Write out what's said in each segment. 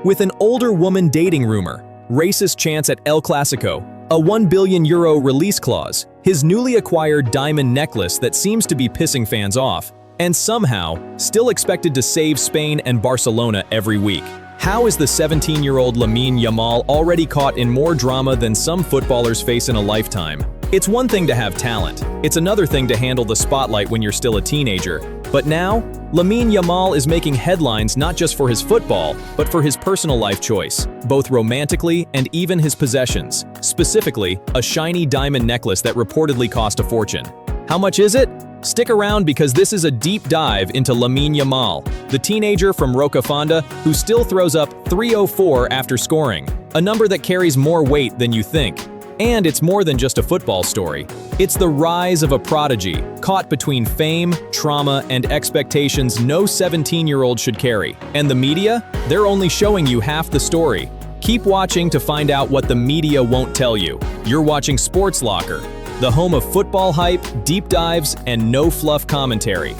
with an older woman dating rumor, racist chants at El Clásico, a €1 billion release clause, his newly acquired diamond necklace that seems to be pissing fans off, and somehow still expected to save Spain and Barcelona every week. How is the 17-year-old Lamine Yamal already caught in more drama than some footballers face in a lifetime? It's one thing to have talent. It's another thing to handle the spotlight when you're still a teenager. But now, Lamine Yamal is making headlines not just for his football, but for his personal life choice, both romantically and even his possessions, specifically a shiny diamond necklace that reportedly cost a fortune. How much is it? Stick around because this is a deep dive into Lamine Yamal, the teenager from Rocafonda who still throws up 304 after scoring, a number that carries more weight than you think. And it's more than just a football story. It's the rise of a prodigy, caught between fame, trauma, and expectations no 17-year-old should carry. And the media? They're only showing you half the story. Keep watching to find out what the media won't tell you. You're watching Sports Locker, the home of football hype, deep dives, and no-fluff commentary.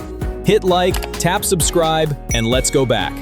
Hit like, tap subscribe, and let's go back.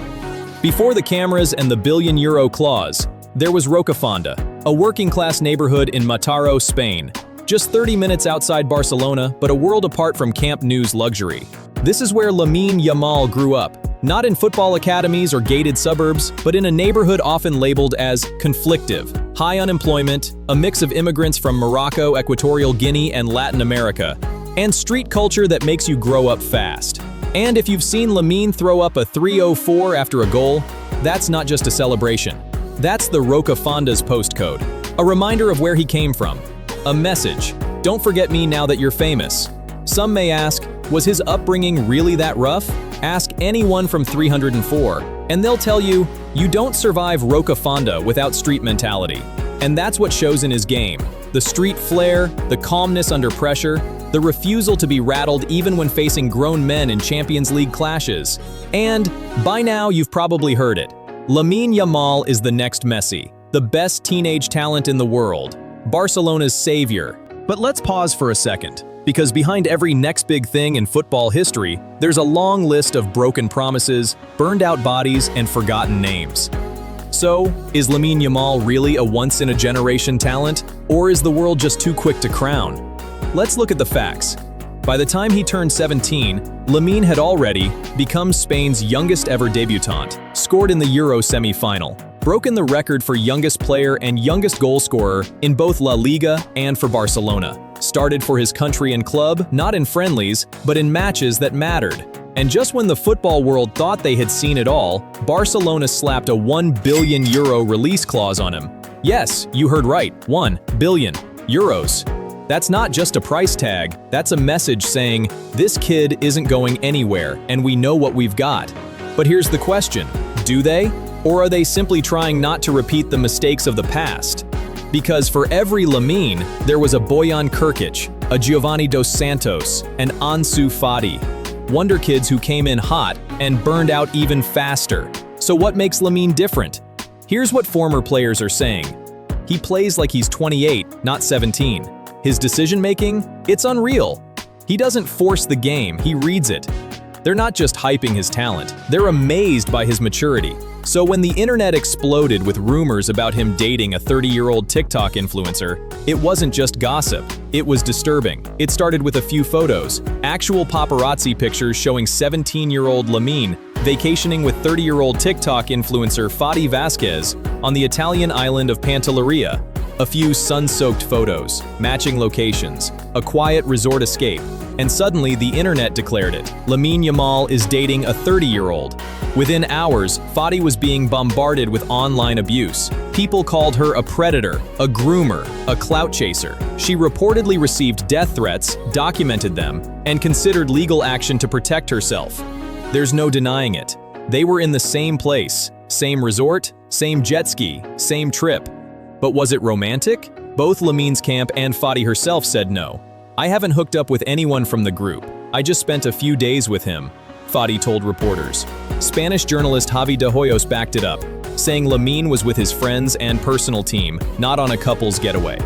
Before the cameras and the billion-euro clause, there was Rocafonda, a working-class neighborhood in Mataró, Spain. Just 30 minutes outside Barcelona, but a world apart from Camp Nou's luxury. This is where Lamine Yamal grew up, not in football academies or gated suburbs, but in a neighborhood often labeled as conflictive, high unemployment, a mix of immigrants from Morocco, Equatorial Guinea, and Latin America, and street culture that makes you grow up fast. And if you've seen Lamine throw up a 304 after a goal, that's not just a celebration. That's the Rocafonda's postcode, a reminder of where he came from. A message, don't forget me now that you're famous. Some may ask, was his upbringing really that rough? Ask anyone from 304, and they'll tell you, you don't survive Rocafonda without street mentality. And that's what shows in his game. The street flair, the calmness under pressure, the refusal to be rattled even when facing grown men in Champions League clashes. And, by now you've probably heard it, Lamine Yamal is the next Messi, the best teenage talent in the world, Barcelona's savior. But let's pause for a second, because behind every next big thing in football history, there's a long list of broken promises, burned-out bodies, and forgotten names. So, is Lamine Yamal really a once-in-a-generation talent, or is the world just too quick to crown? Let's look at the facts. By the time he turned 17, Lamine had already become Spain's youngest ever debutant, scored in the Euro semi-final, broken the record for youngest player and youngest goal scorer in both La Liga and for Barcelona, started for his country and club, not in friendlies, but in matches that mattered. And just when the football world thought they had seen it all, Barcelona slapped a €1 billion release clause on him. Yes, you heard right, €1 billion. That's not just a price tag, that's a message saying, this kid isn't going anywhere and we know what we've got. But here's the question, do they? Or are they simply trying not to repeat the mistakes of the past? Because for every Lamine, there was a Bojan Krkić, a Giovanni Dos Santos, and Ansu Fati. Wonder kids who came in hot and burned out even faster. So what makes Lamine different? Here's what former players are saying. He plays like he's 28, not 17. His decision-making? It's unreal. He doesn't force the game, he reads it. They're not just hyping his talent, they're amazed by his maturity. So when the internet exploded with rumors about him dating a 30-year-old TikTok influencer, it wasn't just gossip, it was disturbing. It started with a few photos, actual paparazzi pictures showing 17-year-old Lamine vacationing with 30-year-old TikTok influencer Fati Vázquez on the Italian island of Pantelleria. A few sun-soaked photos, matching locations, a quiet resort escape, and suddenly the internet declared it. Lamine Yamal is dating a 30-year-old. Within hours, Fati was being bombarded with online abuse. People called her a predator, a groomer, a clout chaser. She reportedly received death threats, documented them, and considered legal action to protect herself. There's no denying it. They were in the same place, same resort, same jet ski, same trip. But was it romantic? Both Lamine's camp and Fati herself said no. I haven't hooked up with anyone from the group. I just spent a few days with him, Fati told reporters. Spanish journalist Javi de Hoyos backed it up, saying Lamine was with his friends and personal team, not on a couple's getaway.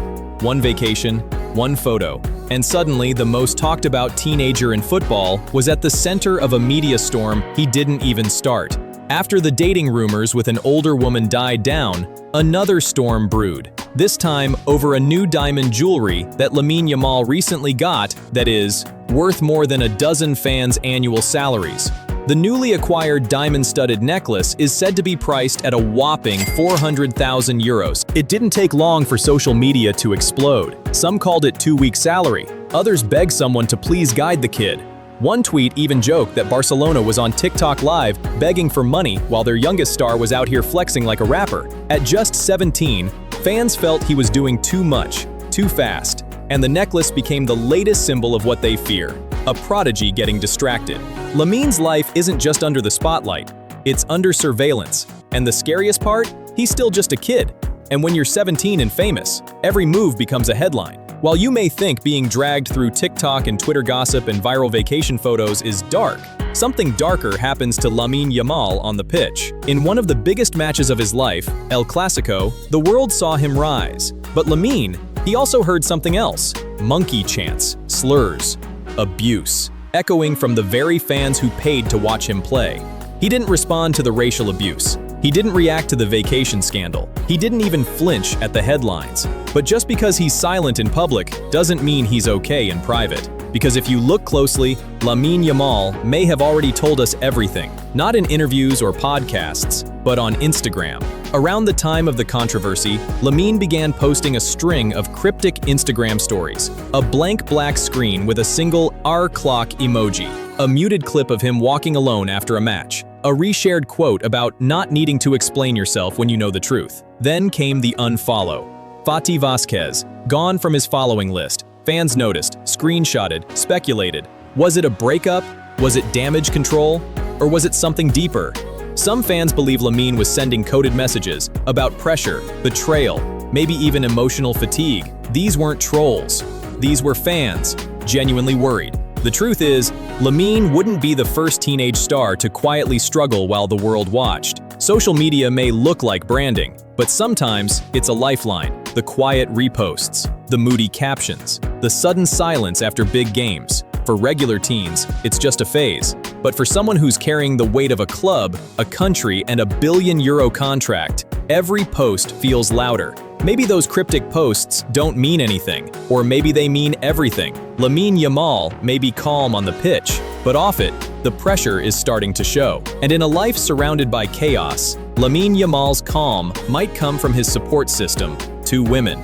One vacation, one photo, and suddenly the most talked about teenager in football was at the center of a media storm he didn't even start. After the dating rumors with an older woman died down, another storm brewed. This time over a new diamond jewelry that Lamine Yamal recently got that is worth more than a dozen fans' annual salaries. The newly acquired diamond-studded necklace is said to be priced at a whopping 400,000 euros. It didn't take long for social media to explode. Some called it 2-week salary. Others begged someone to please guide the kid. One tweet even joked that Barcelona was on TikTok Live begging for money while their youngest star was out here flexing like a rapper. At just 17, fans felt he was doing too much, too fast, and the necklace became the latest symbol of what they fear: a prodigy getting distracted. Lamine's life isn't just under the spotlight, it's under surveillance. And the scariest part? He's still just a kid. And when you're 17 and famous, every move becomes a headline. While you may think being dragged through TikTok and Twitter gossip and viral vacation photos is dark, something darker happens to Lamine Yamal on the pitch. In one of the biggest matches of his life, El Clásico, the world saw him rise. But Lamine, he also heard something else: monkey chants, slurs, abuse, echoing from the very fans who paid to watch him play. He didn't respond to the racial abuse. He didn't react to the vacation scandal. He didn't even flinch at the headlines. But just because he's silent in public doesn't mean he's okay in private. Because if you look closely, Lamine Yamal may have already told us everything, not in interviews or podcasts, but on Instagram. Around the time of the controversy, Lamine began posting a string of cryptic Instagram stories: a blank black screen with a single R clock emoji, a muted clip of him walking alone after a match, a reshared quote about not needing to explain yourself when you know the truth. Then came the unfollow. Fati Vázquez, gone from his following list. Fans noticed, screenshotted, speculated. Was it a breakup? Was it damage control? Or was it something deeper? Some fans believe Lamine was sending coded messages about pressure, betrayal, maybe even emotional fatigue. These weren't trolls. These were fans, genuinely worried. The truth is, Lamine wouldn't be the first teenage star to quietly struggle while the world watched. Social media may look like branding, but sometimes it's a lifeline. The quiet reposts, the moody captions, the sudden silence after big games. For regular teens, it's just a phase. But for someone who's carrying the weight of a club, a country, and a €1 billion contract, every post feels louder. Maybe those cryptic posts don't mean anything, or maybe they mean everything. Lamine Yamal may be calm on the pitch, but off it, the pressure is starting to show. And in a life surrounded by chaos, Lamine Yamal's calm might come from his support system: 2 women.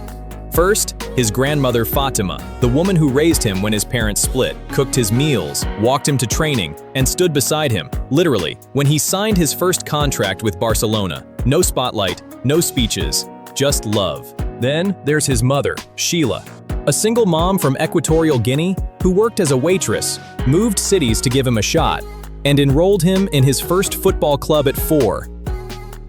First, his grandmother Fatima, the woman who raised him when his parents split, cooked his meals, walked him to training, and stood beside him, literally, when he signed his first contract with Barcelona. No spotlight, no speeches, just love. Then there's his mother, Sheila, a single mom from Equatorial Guinea who worked as a waitress, moved cities to give him a shot, and enrolled him in his first football club at 4.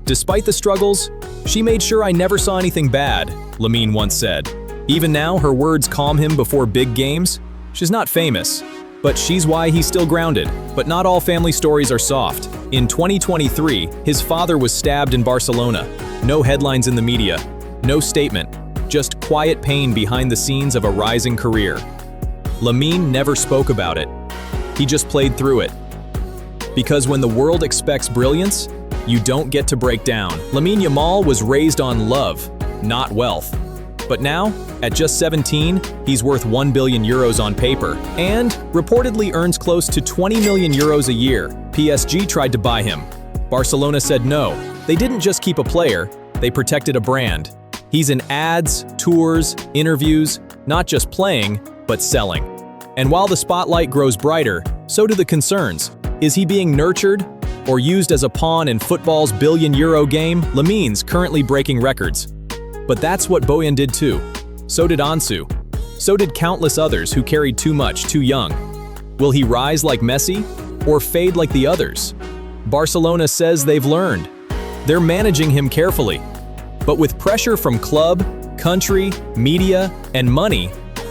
Despite the struggles, she made sure I never saw anything bad, Lamine once said. Even now, her words calm him before big games. She's not famous, but she's why he's still grounded. But not all family stories are soft. In 2023, his father was stabbed in Barcelona. No headlines in the media, no statement, just quiet pain behind the scenes of a rising career. Lamine never spoke about it. He just played through it. Because when the world expects brilliance, you don't get to break down. Lamine Yamal was raised on love, not wealth. But now, at just 17, he's worth €1 billion on paper and reportedly earns close to €20 million a year. PSG tried to buy him. Barcelona said no. They didn't just keep a player, they protected a brand. He's in ads, tours, interviews, not just playing, but selling. And while the spotlight grows brighter, so do the concerns. Is he being nurtured or used as a pawn in football's €1 billion game? Lamine's currently breaking records. But that's what Boyan did too. So did Ansu. So did countless others who carried too much too young. Will he rise like Messi or fade like the others? Barcelona says they've learned. They're managing him carefully. But with pressure from club, country, media, and money,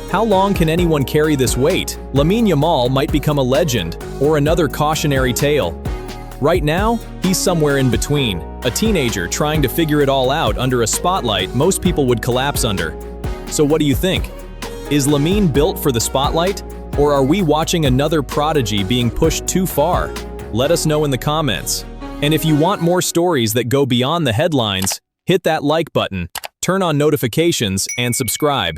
how long can anyone carry this weight? Lamine Yamal might become a legend or another cautionary tale. Right now, he's somewhere in between, a teenager trying to figure it all out under a spotlight most people would collapse under. So what do you think? Is Lamine built for the spotlight, or are we watching another prodigy being pushed too far? Let us know in the comments. And if you want more stories that go beyond the headlines, hit that like button, turn on notifications, and subscribe.